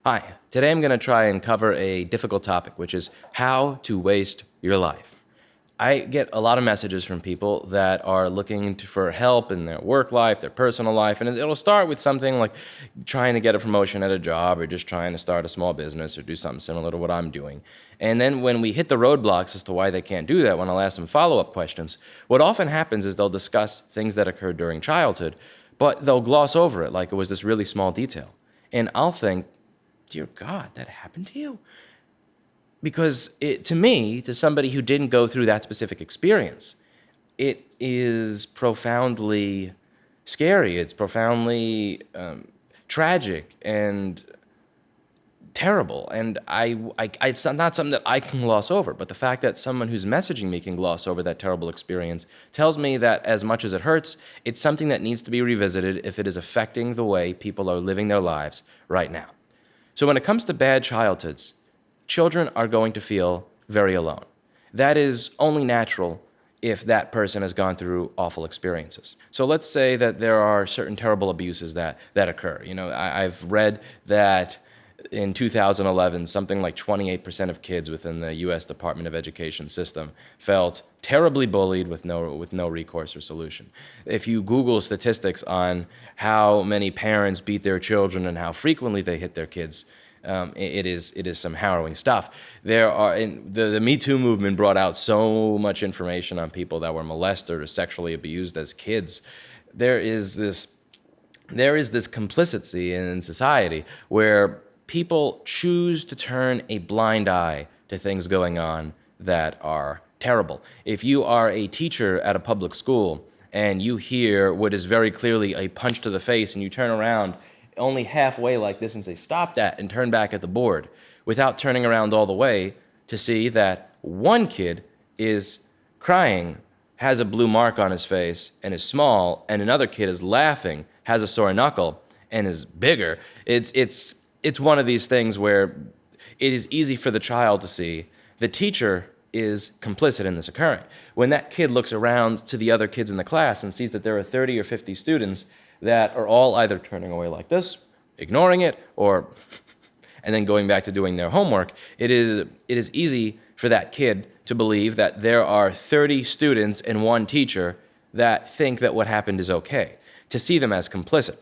Hi, today I'm going to try and cover a difficult topic, which is how to waste your life. I get a lot of messages from people that are looking for help in their work life, their personal life, and it'll start with something like trying to get a promotion at a job or just trying to start a small business or do something similar to what I'm doing. And then when we hit the roadblocks as to why they can't do that, when I'll ask them follow-up questions, what often happens is they'll discuss things that occurred during childhood, but they'll gloss over it like it was this really small detail. And I'll think, dear God, that happened to you? Because to me, to somebody who didn't go through that specific experience, it is profoundly scary. It's profoundly tragic and terrible. And it's not something that I can gloss over. But the fact that someone who's messaging me can gloss over that terrible experience tells me that as much as it hurts, it's something that needs to be revisited if it is affecting the way people are living their lives right now. So when it comes to bad childhoods, children are going to feel very alone. That is only natural if that person has gone through awful experiences. So let's say that there are certain terrible abuses that occur. I've read that in 2011, something like 28% of kids within the U.S. Department of Education system felt terribly bullied with no recourse or solution. If you Google statistics on how many parents beat their children and how frequently they hit their kids, it is some harrowing stuff. The Me Too movement brought out so much information on people that were molested or sexually abused as kids. There is this complicity in society where people choose to turn a blind eye to things going on that are terrible. If you are a teacher at a public school and you hear what is very clearly a punch to the face and you turn around only halfway like this and say, "Stop that," and turn back at the board without turning around all the way to see that one kid is crying, has a blue mark on his face, and is small, and another kid is laughing, has a sore knuckle, and is bigger. It's one of these things where it is easy for the child to see the teacher is complicit in this occurring. When that kid looks around to the other kids in the class and sees that there are 30 or 50 students that are all either turning away like this, ignoring it, or and then going back to doing their homework, it is easy for that kid to believe that there are 30 students and one teacher that think that what happened is okay, to see them as complicit.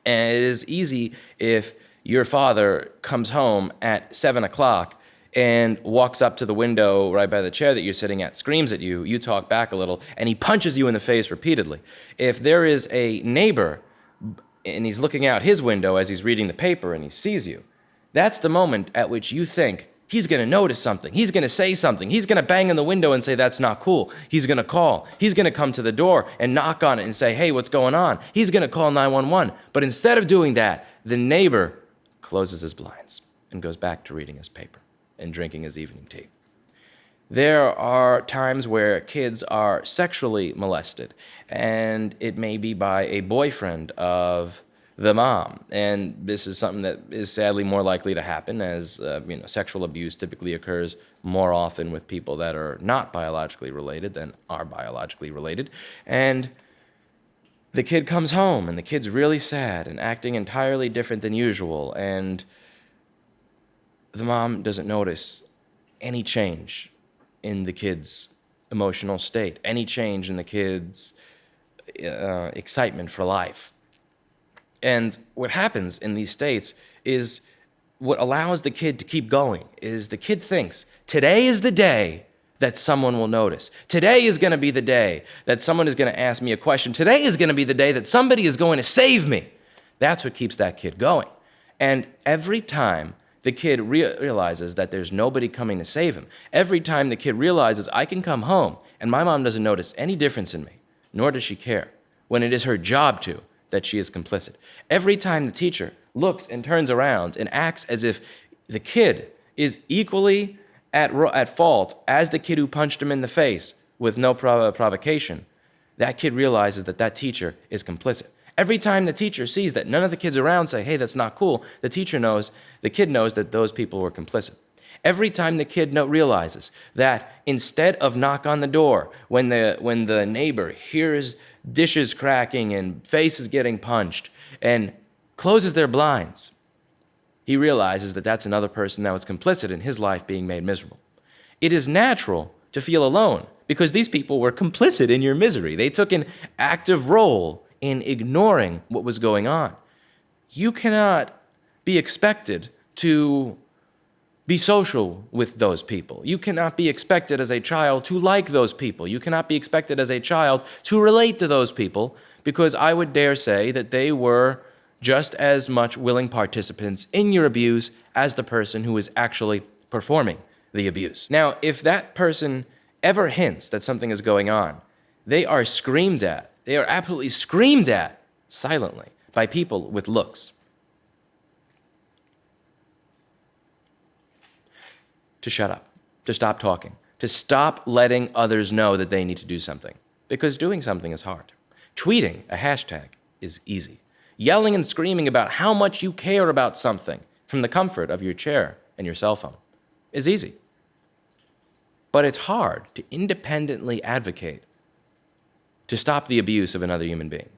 And it is easy if your father comes home at 7 o'clock and walks up to the window right by the chair that you're sitting at, screams at you, you talk back a little, and he punches you in the face repeatedly. If there is a neighbor and he's looking out his window as he's reading the paper and he sees you, that's the moment at which you think, he's going to notice something. He's going to say something. He's going to bang on the window and say, "That's not cool." He's going to call. He's going to come to the door and knock on it and say, "Hey, what's going on?" He's going to call 911. But instead of doing that, the neighbor closes his blinds and goes back to reading his paper and drinking his evening tea. There are times where kids are sexually molested, and it may be by a boyfriend of the mom. And this is something that is sadly more likely to happen as sexual abuse typically occurs more often with people that are not biologically related than are biologically related. And the kid comes home and the kid's really sad and acting entirely different than usual, and the mom doesn't notice any change in the kid's emotional state, any change in the kid's excitement for life. And what happens in these states is what allows the kid to keep going is the kid thinks, today is the day that someone will notice. Today is going to be the day that someone is going to ask me a question. Today is going to be the day that somebody is going to save me. That's what keeps that kid going. And every time the kid realizes that there's nobody coming to save him, every time the kid realizes I can come home and my mom doesn't notice any difference in me, nor does she care, when it is her job to, that she is complicit. Every time the teacher looks and turns around and acts as if the kid is equally at fault as the kid who punched him in the face with no provocation, that kid realizes that that teacher is complicit. Every time the teacher sees that none of the kids around say, "Hey, that's not cool," the kid knows that those people were complicit. Every time the kid realizes that instead of knock on the door when the neighbor hears dishes cracking and faces getting punched and closes their blinds, he realizes that that's another person that was complicit in his life being made miserable. It is natural to feel alone because these people were complicit in your misery. They took an active role in ignoring what was going on. You cannot be expected to be social with those people. You cannot be expected as a child to like those people. You cannot be expected as a child to relate to those people because I would dare say that they were just as much willing participants in your abuse as the person who is actually performing the abuse. Now, if that person ever hints that something is going on, they are screamed at. They are absolutely screamed at silently by people with looks. To shut up, to stop talking, to stop letting others know that they need to do something. Because doing something is hard. Tweeting a hashtag is easy. Yelling and screaming about how much you care about something from the comfort of your chair and your cell phone is easy. But it's hard to independently advocate to stop the abuse of another human being.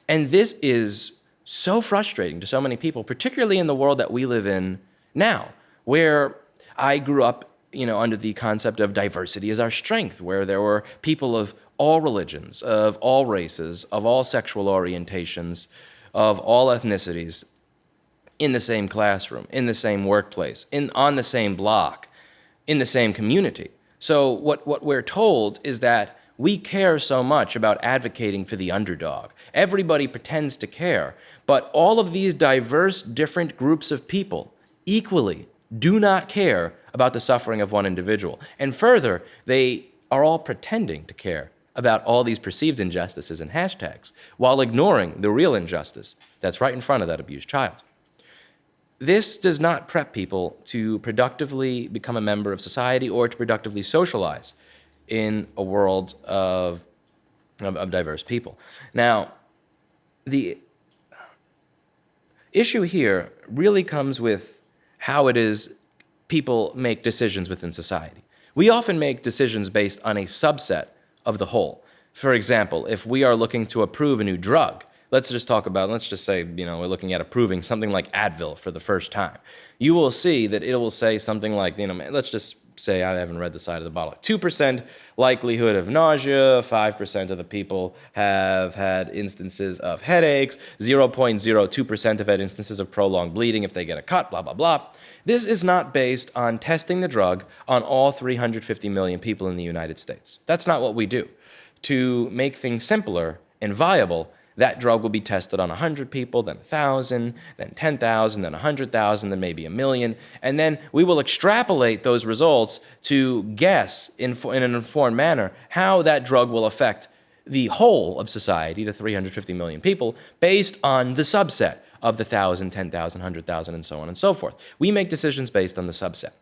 And this is so frustrating to so many people, particularly in the world that we live in now, where I grew up, under the concept of diversity as our strength, where there were people of all religions, of all races, of all sexual orientations, of all ethnicities in the same classroom, in the same workplace, on the same block, in the same community. So what we're told is that we care so much about advocating for the underdog. Everybody pretends to care, but all of these diverse, different groups of people equally do not care about the suffering of one individual. And further, they are all pretending to care about all these perceived injustices and hashtags while ignoring the real injustice that's right in front of that abused child. This does not prep people to productively become a member of society or to productively socialize in a world of diverse people. Now, the issue here really comes with how it is people make decisions within society. We often make decisions based on a subset of the whole. For example, if we are looking to approve a new drug, let's just say, we're looking at approving something like Advil for the first time. You will see that it will say something like, let's just say, I haven't read the side of the bottle, 2% likelihood of nausea, 5% of the people have had instances of headaches, 0.02% have had instances of prolonged bleeding if they get a cut, blah, blah, blah. This is not based on testing the drug on all 350 million people in the United States. That's not what we do. To make things simpler and viable, that drug will be tested on 100 people, then 1,000, then 10,000, then 100,000, then maybe 1,000,000. And then we will extrapolate those results to guess in an informed manner how that drug will affect the whole of society, the 350 million people, based on the subset of the 1,000, 10,000, 100,000, and so on and so forth. We make decisions based on the subset.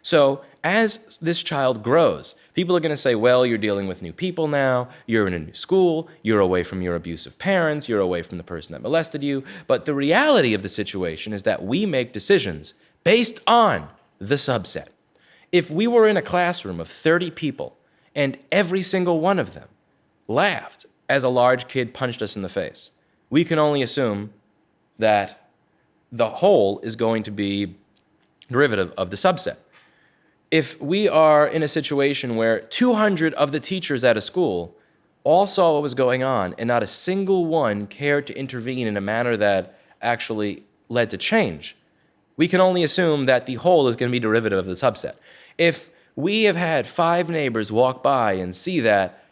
So as this child grows, people are going to say, well, you're dealing with new people now, you're in a new school, you're away from your abusive parents, you're away from the person that molested you. But the reality of the situation is that we make decisions based on the subset. If we were in a classroom of 30 people and every single one of them laughed as a large kid punched us in the face, we can only assume that the whole is going to be derivative of the subset. If we are in a situation where 200 of the teachers at a school all saw what was going on and not a single one cared to intervene in a manner that actually led to change, we can only assume that the whole is going to be derivative of the subset. If we have had 5 neighbors walk by and see that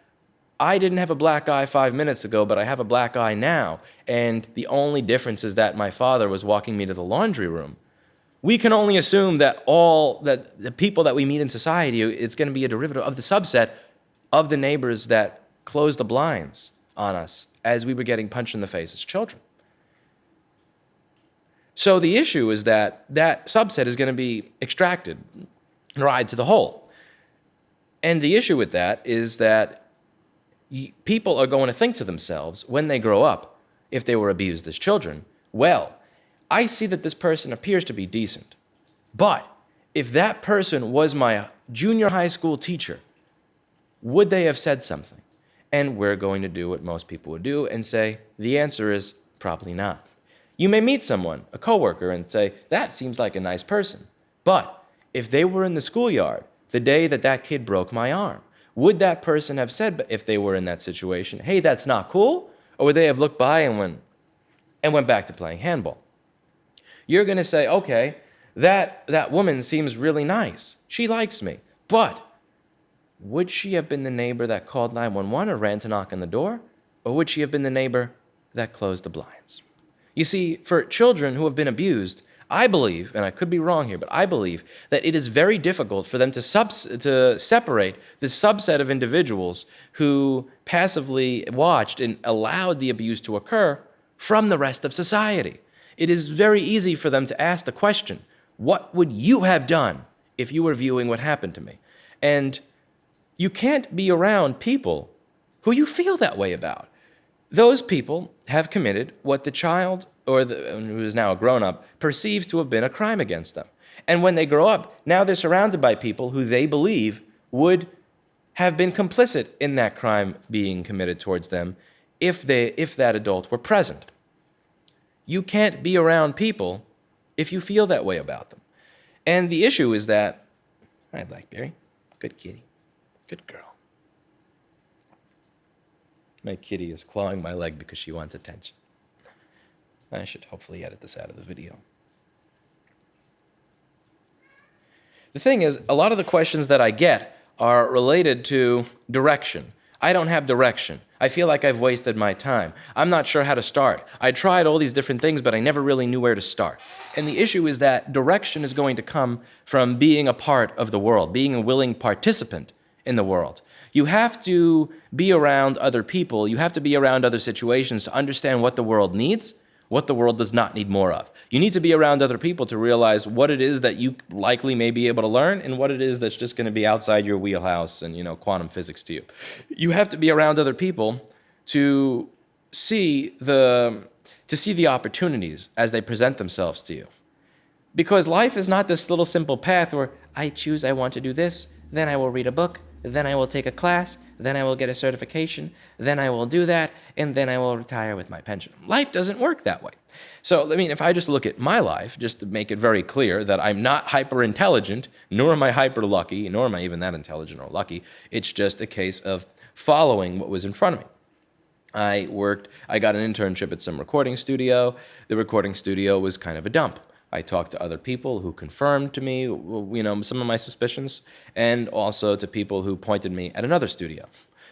I didn't have a black eye 5 minutes ago, but I have a black eye now, and the only difference is that my father was walking me to the laundry room, we can only assume that the people that we meet in society, it's going to be a derivative of the subset of the neighbors that closed the blinds on us as we were getting punched in the face as children. So the issue is that that subset is going to be extracted and ride to the whole. And the issue with that is that people are going to think to themselves when they grow up, if they were abused as children, well, I see that this person appears to be decent, but if that person was my junior high school teacher, would they have said something? And we're going to do what most people would do and say, the answer is probably not. You may meet someone, a coworker, and say, that seems like a nice person. But if they were in the schoolyard the day that that kid broke my arm, would that person have said, if they were in that situation, hey, that's not cool? Or would they have looked by and went back to playing handball? You're going to say, okay, that woman seems really nice. She likes me. But would she have been the neighbor that called 911 or ran to knock on the door? Or would she have been the neighbor that closed the blinds? You see, for children who have been abused, I believe, and I could be wrong here, but I believe that it is very difficult for them to separate the subset of individuals who passively watched and allowed the abuse to occur from the rest of society. It is very easy for them to ask the question, what would you have done if you were viewing what happened to me? And you can't be around people who you feel that way about. Those people have committed what the child, or who is now a grown-up, perceives to have been a crime against them. And when they grow up, now they're surrounded by people who they believe would have been complicit in that crime being committed towards them if that adult were present. You can't be around people if you feel that way about them. And the issue is that, hi, Blackberry, good kitty, good girl. My kitty is clawing my leg because she wants attention. I should hopefully edit this out of the video. The thing is, a lot of the questions that I get are related to direction. I don't have direction. I feel like I've wasted my time. I'm not sure how to start. I tried all these different things, but I never really knew where to start. And the issue is that direction is going to come from being a part of the world, being a willing participant in the world. You have to be around other people. You have to be around other situations to understand what the world needs, what the world does not need more of. You need to be around other people to realize what it is that you likely may be able to learn and what it is that's just going to be outside your wheelhouse and, quantum physics to you. You have to be around other people to see the opportunities as they present themselves to you. Because life is not this little simple path where I choose I want to do this, then I will read a book, then I will take a class, then I will get a certification, then I will do that, and then I will retire with my pension. Life doesn't work that way. So, if I just look at my life, just to make it very clear that I'm not hyper-intelligent, nor am I hyper-lucky, nor am I even that intelligent or lucky, it's just a case of following what was in front of me. I got an internship at some recording studio. The recording studio was kind of a dump. I talked to other people who confirmed to me, some of my suspicions, and also to people who pointed me at another studio.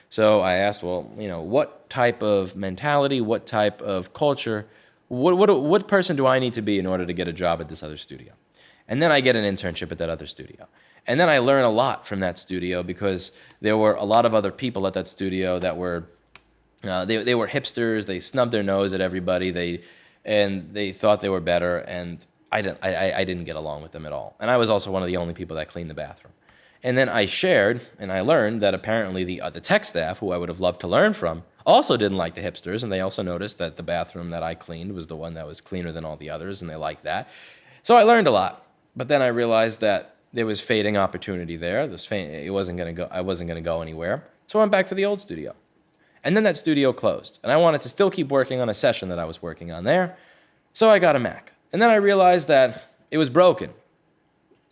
So I asked, what type of mentality, what type of culture, what person do I need to be in order to get a job at this other studio? And then I get an internship at that other studio. And then I learn a lot from that studio because there were a lot of other people at that studio that were, they were hipsters, they snubbed their nose at everybody, they thought they were better, and I didn't get along with them at all. And I was also one of the only people that cleaned the bathroom. And then I shared, and I learned that apparently the tech staff, who I would have loved to learn from, also didn't like the hipsters, and they also noticed that the bathroom that I cleaned was the one that was cleaner than all the others, and they liked that. So I learned a lot, but then I realized that there was fading opportunity there. I wasn't going to go anywhere. So I went back to the old studio. And then that studio closed, and I wanted to still keep working on a session that I was working on there, so I got a Mac. And then I realized that it was broken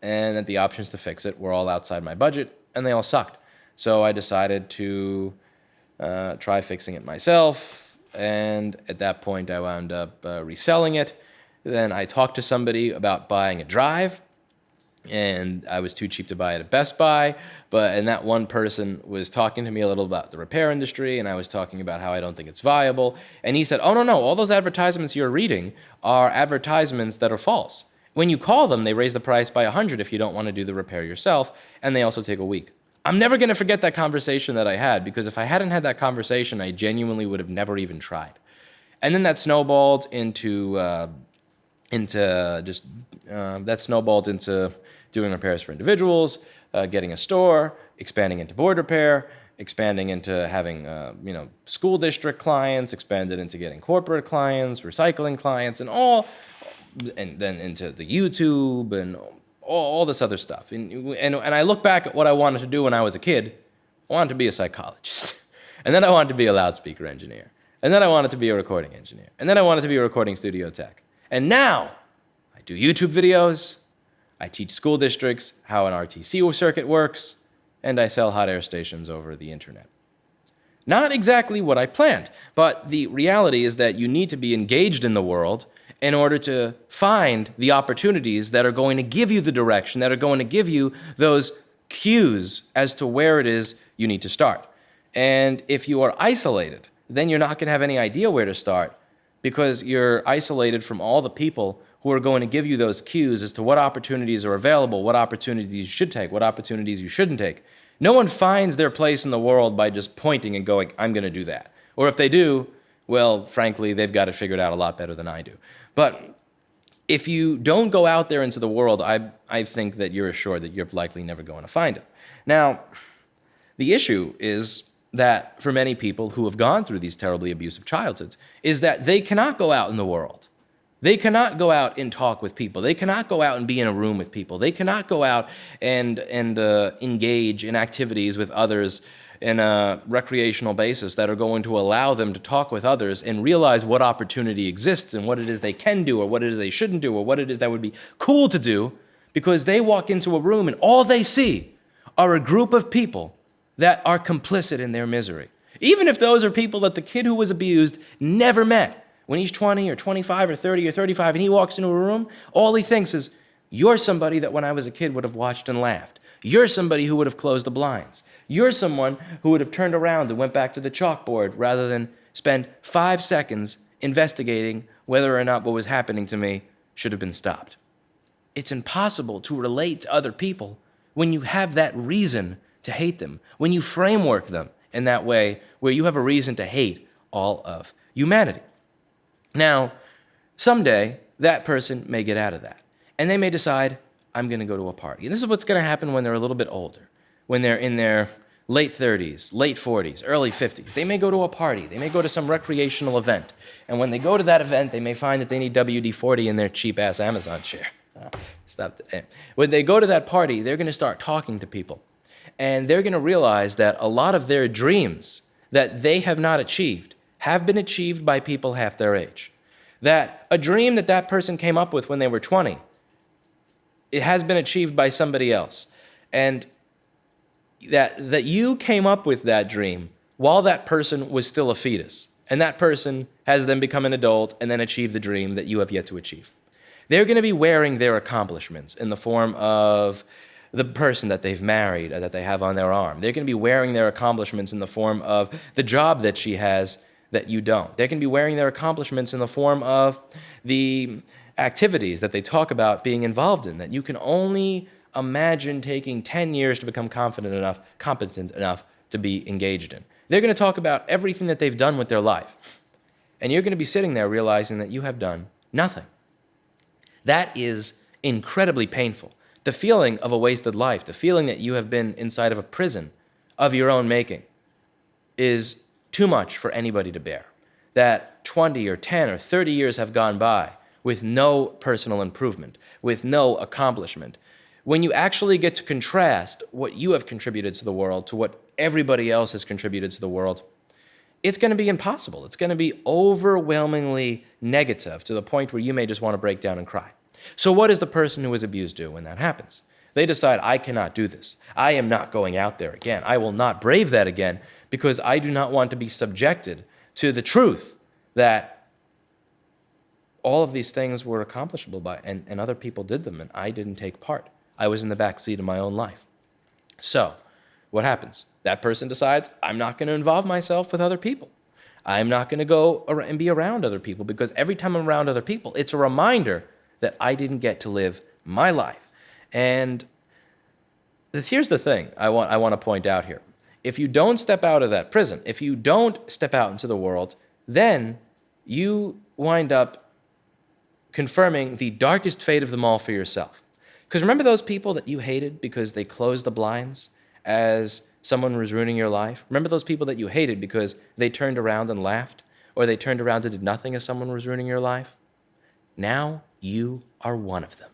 and that the options to fix it were all outside my budget and they all sucked. So I decided to try fixing it myself, and at that point I wound up reselling it. Then I talked to somebody about buying a drive, and I was too cheap to buy it at Best Buy, and that one person was talking to me a little about the repair industry, and I was talking about how I don't think it's viable, and he said, oh, no, all those advertisements you're reading are advertisements that are false. When you call them, they raise the price by $100 if you don't want to do the repair yourself, and they also take a week. I'm never going to forget that conversation that I had, because if I hadn't had that conversation, I genuinely would have never even tried. And then that snowballed into doing repairs for individuals, getting a store, expanding into board repair, expanding into having school district clients, expanded into getting corporate clients, recycling clients, and then into the YouTube and all this other stuff. And I look back at what I wanted to do when I was a kid. I wanted to be a psychologist. And then I wanted to be a loudspeaker engineer. And then I wanted to be a recording engineer. And then I wanted to be a recording studio tech. And now I do YouTube videos, I teach school districts how an RTC circuit works, and I sell hot air stations over the internet. Not exactly what I planned, but the reality is that you need to be engaged in the world in order to find the opportunities that are going to give you the direction, that are going to give you those cues as to where it is you need to start. And if you are isolated, then you're not going to have any idea where to start because you're isolated from all the people who are going to give you those cues as to what opportunities are available, what opportunities you should take, what opportunities you shouldn't take. No one finds their place in the world by just pointing and going, I'm going to do that. Or if they do, well, frankly, they've got it figured out a lot better than I do. But if you don't go out there into the world, I think that you're assured that you're likely never going to find it. Now, the issue is that for many people who have gone through these terribly abusive childhoods is that they cannot go out in the world. They cannot go out and talk with people. They cannot go out and be in a room with people. They cannot go out and engage in activities with others in a recreational basis that are going to allow them to talk with others and realize what opportunity exists and what it is they can do or what it is they shouldn't do or what it is that would be cool to do, because they walk into a room and all they see are a group of people that are complicit in their misery. Even if those are people that the kid who was abused never met. When he's 20 or 25 or 30 or 35 and he walks into a room, all he thinks is, you're somebody that when I was a kid would have watched and laughed. You're somebody who would have closed the blinds. You're someone who would have turned around and went back to the chalkboard rather than spend 5 seconds investigating whether or not what was happening to me should have been stopped. It's impossible to relate to other people when you have that reason to hate them, when you framework them in that way where you have a reason to hate all of humanity. Now, someday, that person may get out of that, and they may decide, I'm going to go to a party. And this is what's going to happen when they're a little bit older, when they're in their late 30s, late 40s, early 50s. They may go to a party. They may go to some recreational event. And when they go to that event, they may find that they need WD-40 in their cheap-ass Amazon chair. When they go to that party, they're going to start talking to people, and they're going to realize that a lot of their dreams that they have not achieved have been achieved by people half their age. That a dream that that person came up with when they were 20, it has been achieved by somebody else. And that you came up with that dream while that person was still a fetus. And that person has then become an adult and then achieved the dream that you have yet to achieve. They're going to be wearing their accomplishments in the form of the person that they've married, or that they have on their arm. They're going to be wearing their accomplishments in the form of the job that she has that you don't. They can be wearing their accomplishments in the form of the activities that they talk about being involved in, that you can only imagine taking 10 years to become competent enough to be engaged in. They're going to talk about everything that they've done with their life. And you're going to be sitting there realizing that you have done nothing. That is incredibly painful. The feeling of a wasted life, the feeling that you have been inside of a prison of your own making, is too much for anybody to bear. That 20 or 10 or 30 years have gone by with no personal improvement, with no accomplishment. When you actually get to contrast what you have contributed to the world to what everybody else has contributed to the world, it's going to be impossible. It's going to be overwhelmingly negative to the point where you may just want to break down and cry. So what does the person who is abused do when that happens? They decide, I cannot do this. I am not going out there again. I will not brave that again, because I do not want to be subjected to the truth that all of these things were accomplishable by, and other people did them, and I didn't take part. I was in the back seat of my own life. So, what happens? That person decides, I'm not going to involve myself with other people. I'm not going to go and be around other people, because every time I'm around other people, it's a reminder that I didn't get to live my life. And here's the thing I want to point out here. If you don't step out of that prison, if you don't step out into the world, then you wind up confirming the darkest fate of them all for yourself. Because remember those people that you hated because they closed the blinds as someone was ruining your life? Remember those people that you hated because they turned around and laughed, or they turned around and did nothing as someone was ruining your life? Now you are one of them.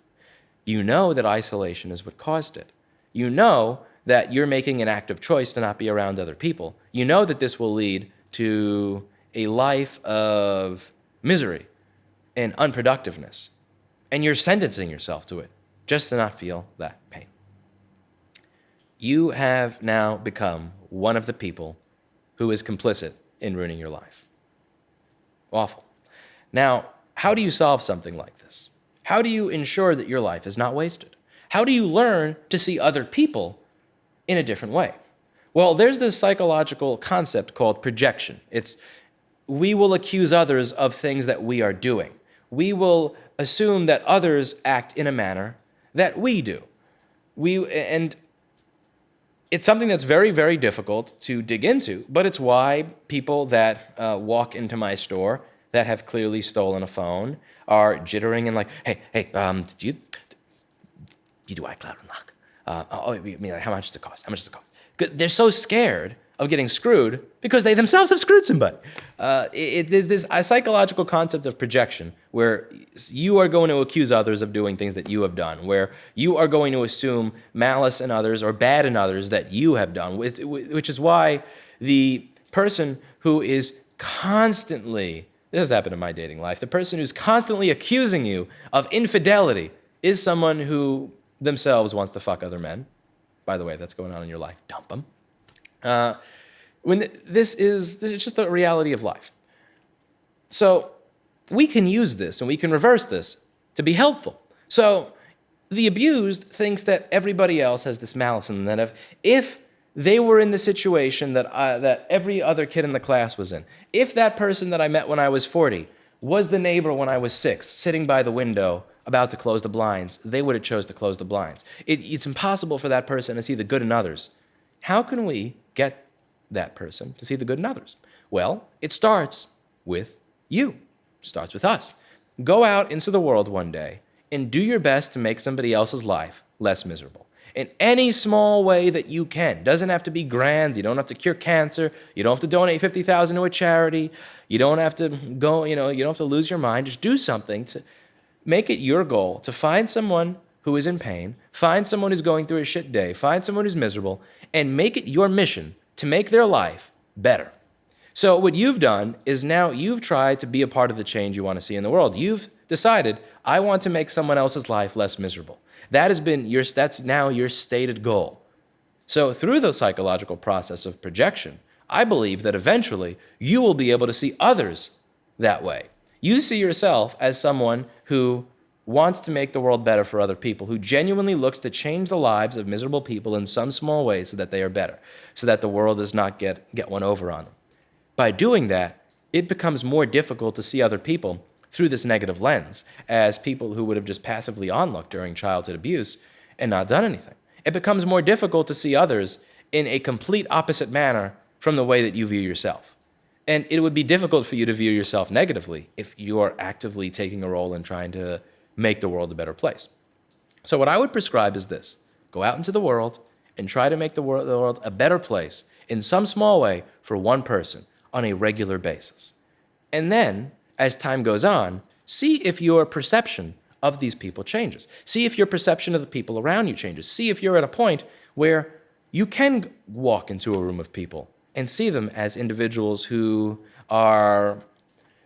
You know that isolation is what caused it. You know that you're making an active choice to not be around other people. You know that this will lead to a life of misery. and unproductiveness, and you're sentencing yourself to it just to not feel that pain. You have now become one of the people who is complicit in ruining your life. Awful. Now, how do you solve something like this? How do you ensure that your life is not wasted? How do you learn to see other people in a different way? Well, there's this psychological concept called projection. We will accuse others of things that we are doing. We will assume that others act in a manner that we do. And it's something that's very, very difficult to dig into, but it's why people that walk into my store that have clearly stolen a phone are jittering and like, hey, do you do iCloud unlock? How much does it cost? How much does it cost? They're so scared of getting screwed because they themselves have screwed somebody. There's this psychological concept of projection where you are going to accuse others of doing things that you have done, where you are going to assume malice in others or bad in others that you have done, which is why the person who is constantly, this has happened in my dating life, the person who's constantly accusing you of infidelity is someone who themselves wants to fuck other men. By the way, that's going on in your life. Dump them. This is just the reality of life. So we can use this and we can reverse this to be helpful. So the abused thinks that everybody else has this malice in them, that if they were in the situation that every other kid in the class was in, if that person that I met when I was 40 was the neighbor when I was 6, sitting by the window about to close the blinds, they would have chose to close the blinds. It's impossible for that person to see the good in others. How can we get that person to see the good in others? Well, it starts with you. It starts with us. Go out into the world one day and do your best to make somebody else's life less miserable. In any small way that you can. Doesn't have to be grand. You don't have to cure cancer. You don't have to donate $50,000 to a charity. You don't have to go, you don't have to lose your mind. Just do something to make it your goal to find someone who is in pain, find someone who's going through a shit day, find someone who's miserable, and make it your mission to make their life better. So what you've done is now you've tried to be a part of the change you want to see in the world. You've decided, I want to make someone else's life less miserable. That's now your stated goal. So through the psychological process of projection, I believe that eventually you will be able to see others that way. You see yourself as someone who wants to make the world better for other people, who genuinely looks to change the lives of miserable people in some small way so that they are better, so that the world does not get one over on them. By doing that, it becomes more difficult to see other people through this negative lens as people who would have just passively onlooked during childhood abuse and not done anything. It becomes more difficult to see others in a complete opposite manner from the way that you view yourself. And it would be difficult for you to view yourself negatively if you are actively taking a role in trying to make the world a better place. So what I would prescribe is this. Go out into the world and try to make the world a better place in some small way for one person on a regular basis. And then, as time goes on, see if your perception of these people changes. See if your perception of the people around you changes. See if you're at a point where you can walk into a room of people and see them as individuals who are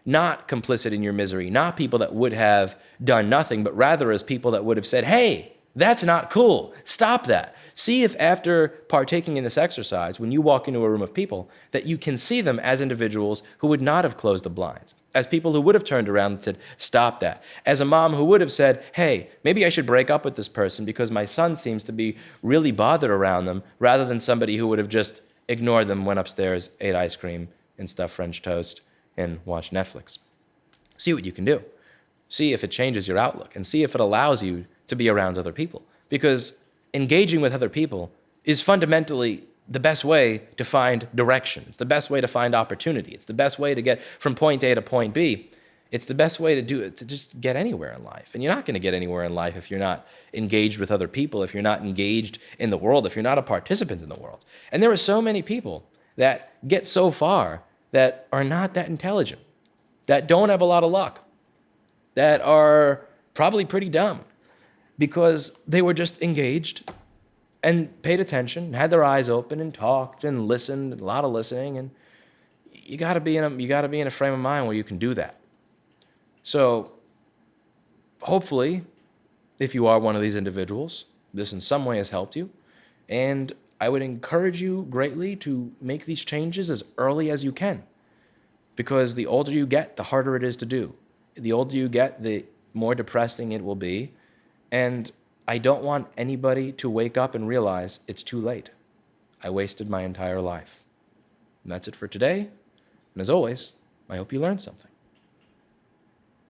not complicit in your misery, not people that would have done nothing, but rather as people that would have said, hey, that's not cool. Stop that. See if after partaking in this exercise, when you walk into a room of people, that you can see them as individuals who would not have closed the blinds, as people who would have turned around and said, stop that. As a mom who would have said, hey, maybe I should break up with this person because my son seems to be really bothered around them, rather than somebody who would have just ignored them, went upstairs, ate ice cream and stuffed French toast, and watched Netflix. See what you can do. See if it changes your outlook, and see if it allows you to be around other people. Because engaging with other people is fundamentally the best way to find direction. It's the best way to find opportunity. It's the best way to get from point A to point B. It's the best way to do it, to just get anywhere in life. And you're not going to get anywhere in life if you're not engaged with other people, if you're not engaged in the world, if you're not a participant in the world. And there are so many people that get so far that are not that intelligent, that don't have a lot of luck, that are probably pretty dumb because they were just engaged and paid attention, had their eyes open and talked and listened, a lot of listening. And you got to be in a frame of mind where you can do that. So hopefully, if you are one of these individuals, this in some way has helped you. And I would encourage you greatly to make these changes as early as you can, because the older you get, the harder it is to do. The older you get, the more depressing it will be. And I don't want anybody to wake up and realize it's too late. I wasted my entire life. And that's it for today. And as always, I hope you learned something.